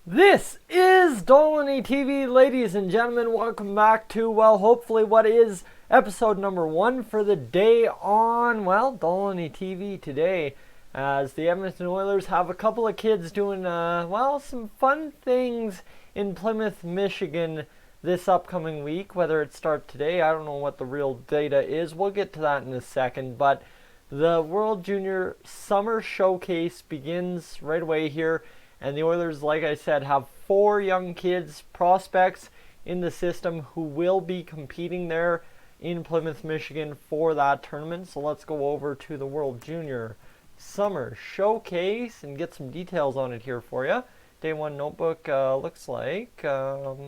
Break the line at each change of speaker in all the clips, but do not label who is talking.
This is Dolany TV, ladies and gentlemen. Welcome back to, hopefully what is episode number 1 for the day on, Dolany TV today. As the Edmonton Oilers have a couple of kids doing, some fun things in Plymouth, Michigan this upcoming week. Whether it starts today, I don't know what the real data is. We'll get to that in a second, but the World Junior Summer Showcase begins right away here. And the Oilers, like I said, have 4 young kids, prospects in the system who will be competing there in Plymouth, Michigan for that tournament. So let's go over to the World Junior Summer Showcase and get some details on it here for you. Day 1 notebook looks like Summer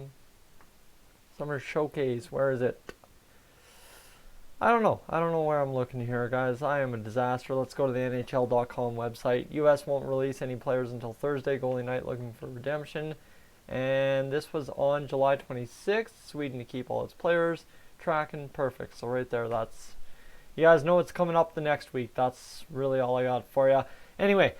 Showcase. Where is it? I don't know where I'm looking here, guys. I am a disaster. Let's go to the NHL.com website. U.S. won't release any players until Thursday. Goalie night looking for redemption. And this was on July 26th. Sweden to keep all its players. Tracking perfect. So right there, that's... You guys know it's coming up the next week. That's really all I got for you. Anyway,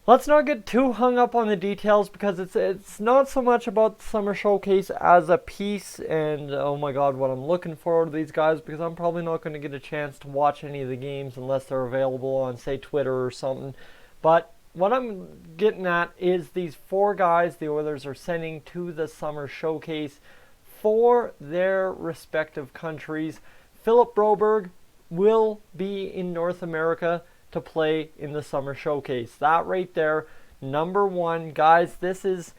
let's not get too hung up on the details because it's not so much about the Summer Showcase as a piece and, oh my god, what I'm looking forward to these guys, because I'm probably not going to get a chance to watch any of the games unless they're available on, say, Twitter or something. But what I'm getting at is these 4 guys the Oilers are sending to the Summer Showcase for their respective countries. Philip Broberg will be in North America to play in the Summer Showcase. That right there, number 1. Guys, this is,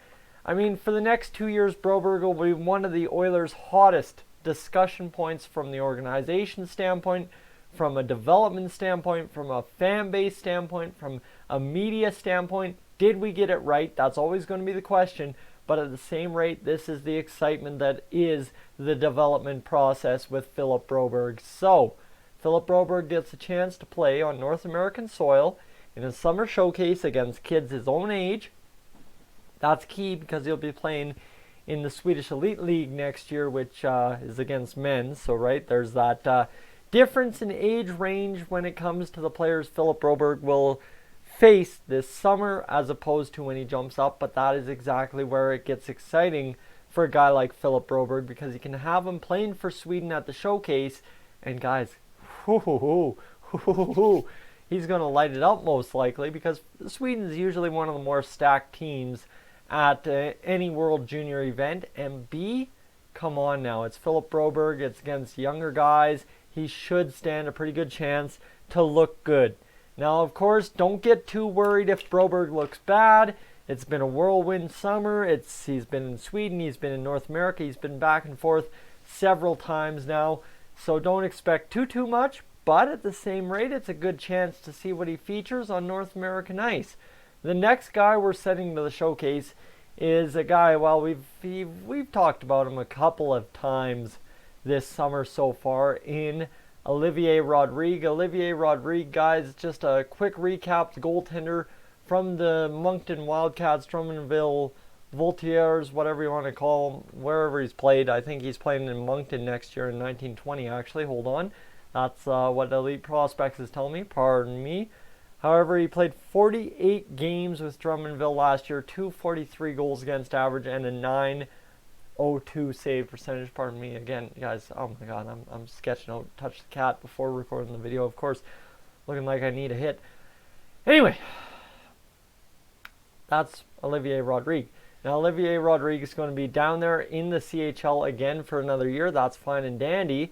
for the next 2 years, Broberg will be one of the Oilers' hottest discussion points from the organization standpoint, from a development standpoint, from a fan base standpoint, from a media standpoint. Did we get it right? That's always going to be the question. But at the same rate, this is the excitement that is the development process with Philip Broberg. So, Philip Broberg gets a chance to play on North American soil in a Summer Showcase against kids his own age. That's key because he'll be playing in the Swedish Elite League next year, which is against men. So, right, there's that difference in age range when it comes to the players Philip Broberg will face this summer as opposed to when he jumps up. But that is exactly where it gets exciting for a guy like Philip Broberg, because you can have him playing for Sweden at the Showcase, and guys, he's going to light it up most likely, because Sweden's usually one of the more stacked teams at any World Junior event. And B, come on now, it's Philip Broberg, it's against younger guys. He should stand a pretty good chance to look good. Now, of course, don't get too worried if Broberg looks bad. It's been a whirlwind summer. He's been in Sweden, he's been in North America, he's been back and forth several times now. So don't expect too much, but at the same rate, it's a good chance to see what he features on North American ice. The next guy we're sending to the Showcase is a guy, we've talked about him a couple of times this summer so far, in Lavoie Rodrigue. Lavoie Rodrigue, guys, just a quick recap, the goaltender from the Moncton Wildcats, Drummondville Volunteers, whatever you want to call him, wherever he's played. I think he's playing in Moncton next year in 1920, actually. Hold on. That's what Elite Prospects is telling me. Pardon me. However, he played 48 games with Drummondville last year, 243 goals against average, and a 902 save percentage. Pardon me again, guys. Oh my god, I'm sketching out Touch the Cat before recording the video, of course. Looking like I need a hit. Anyway, that's Lavoie Rodrigue. Now, Lavoie Rodrigue is going to be down there in the CHL again for another year. That's fine and dandy.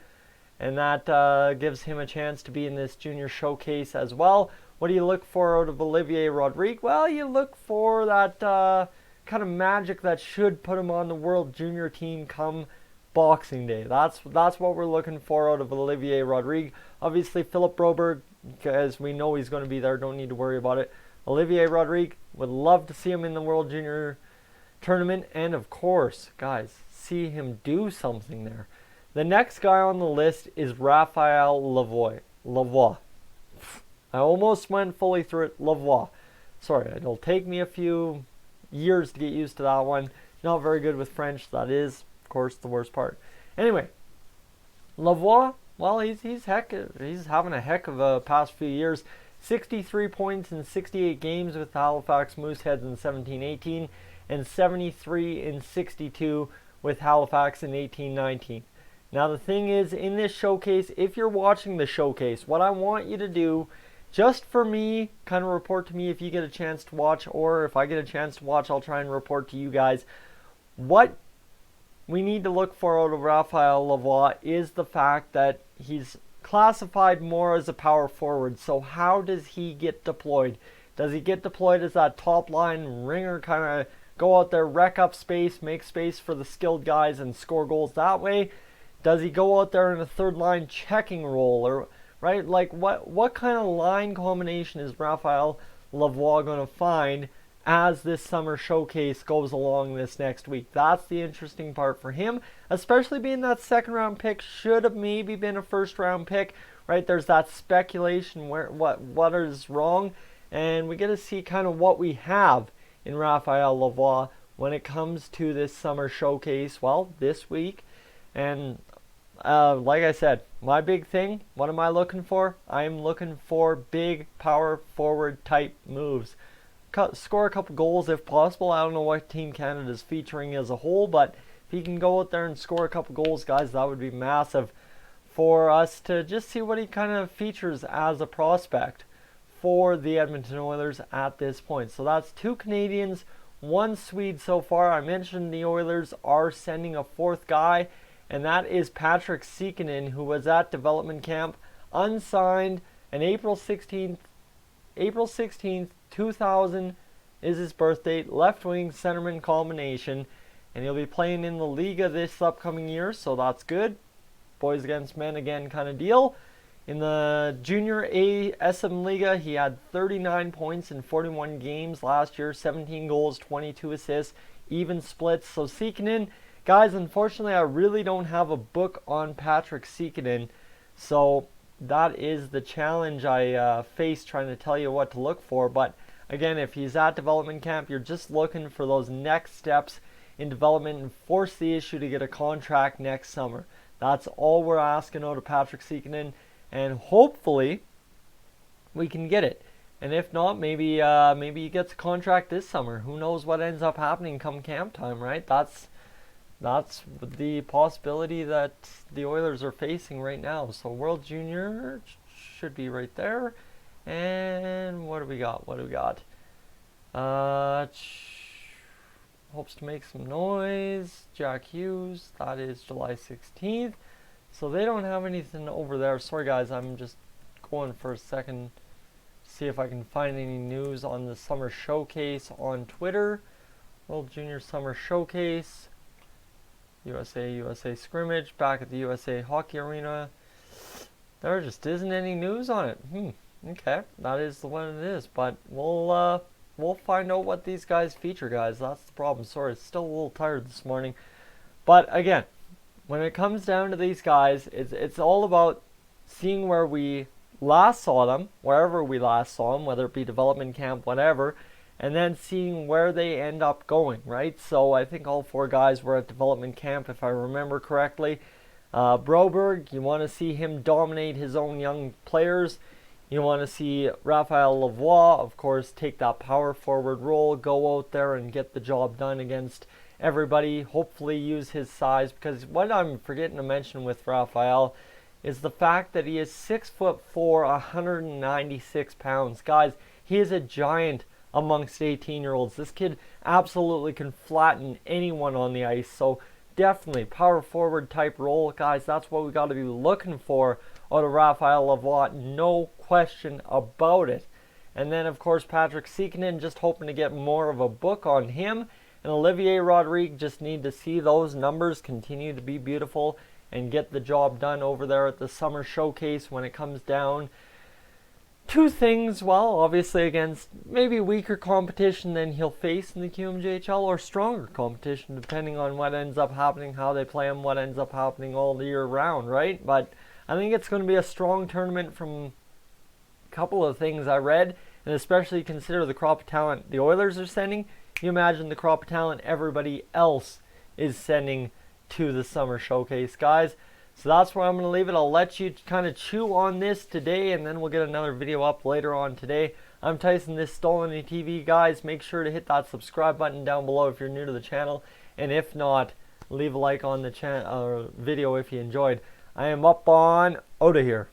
And that gives him a chance to be in this junior showcase as well. What do you look for out of Lavoie Rodrigue? Well, you look for that kind of magic that should put him on the World Junior team come Boxing Day. That's what we're looking for out of Lavoie Rodrigue. Obviously, Philip Broberg, as we know he's going to be there, don't need to worry about it. Lavoie Rodrigue, would love to see him in the World Junior tournament, and of course, guys, see him do something there. The next guy on the list is Raphael Lavoie. I almost went fully through it. Lavoie. Sorry, it'll take me a few years to get used to that one. Not very good with French. That is, of course, the worst part. Anyway, Lavoie, well, he's having a heck of a past few years. 63 points in 68 games with the Halifax Mooseheads in 17-18, and 73 and 62 with Halifax in 18-19. Now the thing is, in this showcase, if you're watching the showcase, what I want you to do, just for me, kind of report to me if you get a chance to watch, or if I get a chance to watch, I'll try and report to you guys. What we need to look for out of Raphael Lavoie is the fact that he's classified more as a power forward. So how does he get deployed? Does he get deployed as that top line ringer, kind of go out there, wreck up space, make space for the skilled guys and score goals that way? Does he go out there in a third line checking role, or right? Like what kind of line combination is Raphael Lavoie going to find as this summer showcase goes along this next week? That's the interesting part for him, especially being that second round pick. Should have maybe been a first round pick, right? There's that speculation where what is wrong, and we get to see kind of what we have in Raphael Lavoie when it comes to this summer showcase. Well, this week, and like I said, my big thing, what am I looking for? I'm looking for big power forward type moves. Score a couple goals if possible. I don't know what Team Canada is featuring as a whole, but if he can go out there and score a couple goals, guys, that would be massive for us to just see what he kind of features as a prospect for the Edmonton Oilers at this point. So that's 2 Canadians, 1 Swede so far. I mentioned the Oilers are sending a 4th guy, and that is Patrick Siikanen, who was at development camp, unsigned, and April 16th, 2000 is his birth date. Left wing centerman combination, and he'll be playing in the Liga this upcoming year, so that's good. Boys against men again kind of deal. In the Junior A SM Liga, he had 39 points in 41 games last year, 17 goals, 22 assists, even splits. So Siikanen, guys, unfortunately, I really don't have a book on Patrick Siikanen, so that is the challenge I face trying to tell you what to look for. But again, if he's at development camp, you're just looking for those next steps in development and force the issue to get a contract next summer. That's all we're asking out of Patrick Siikanen, and hopefully we can get it. And if not, maybe he gets a contract this summer. Who knows what ends up happening come camp time, right? That's the possibility that the Oilers are facing right now. So World Junior should be right there. And what do we got? Hopes to make some noise. Jack Hughes. That is July 16th. So they don't have anything over there. Sorry guys, I'm just going for a second to see if I can find any news on the Summer Showcase on Twitter. World Junior Summer Showcase. USA scrimmage back at the USA Hockey Arena. There just isn't any news on it. Okay, that is the one it is. But we'll find out what these guys feature, guys. That's the problem. Sorry, still a little tired this morning. But again, when it comes down to these guys, it's all about seeing where we last saw them, wherever we last saw them, whether it be development camp, whatever, and then seeing where they end up going, right? So I think all 4 guys were at development camp, if I remember correctly. Broberg, you want to see him dominate his own young players. You want to see Raphael Lavoie, of course, take that power forward role, go out there and get the job done against everybody. Hopefully use his size, because what I'm forgetting to mention with Raphael is the fact that he is 6'4", 196 pounds. Guys, he is a giant amongst 18-year-olds. This kid absolutely can flatten anyone on the ice. So definitely power forward type role, guys. That's what we got to be looking for out of Raphael Lavoie, no question about it. And then of course Patrick Siikanen, just hoping to get more of a book on him. And Olivier Rodrigue, just need to see those numbers continue to be beautiful and get the job done over there at the Summer Showcase when it comes down 2 things. Well, obviously against maybe weaker competition than he'll face in the QMJHL, or stronger competition depending on what ends up happening, how they play him, what ends up happening all the year round, right? But I think it's going to be a strong tournament from a couple of things I read, and especially consider the crop of talent the Oilers are sending. You imagine the crop of talent everybody else is sending to the Summer Showcase, guys. So that's where I'm going to leave it. I'll let you kind of chew on this today, and then we'll get another video up later on today I'm Tyson, this Stolen TV. Guys, make sure to hit that subscribe button down below if you're new to the channel. And if not, leave a like on the video if you enjoyed. I am up on out of here.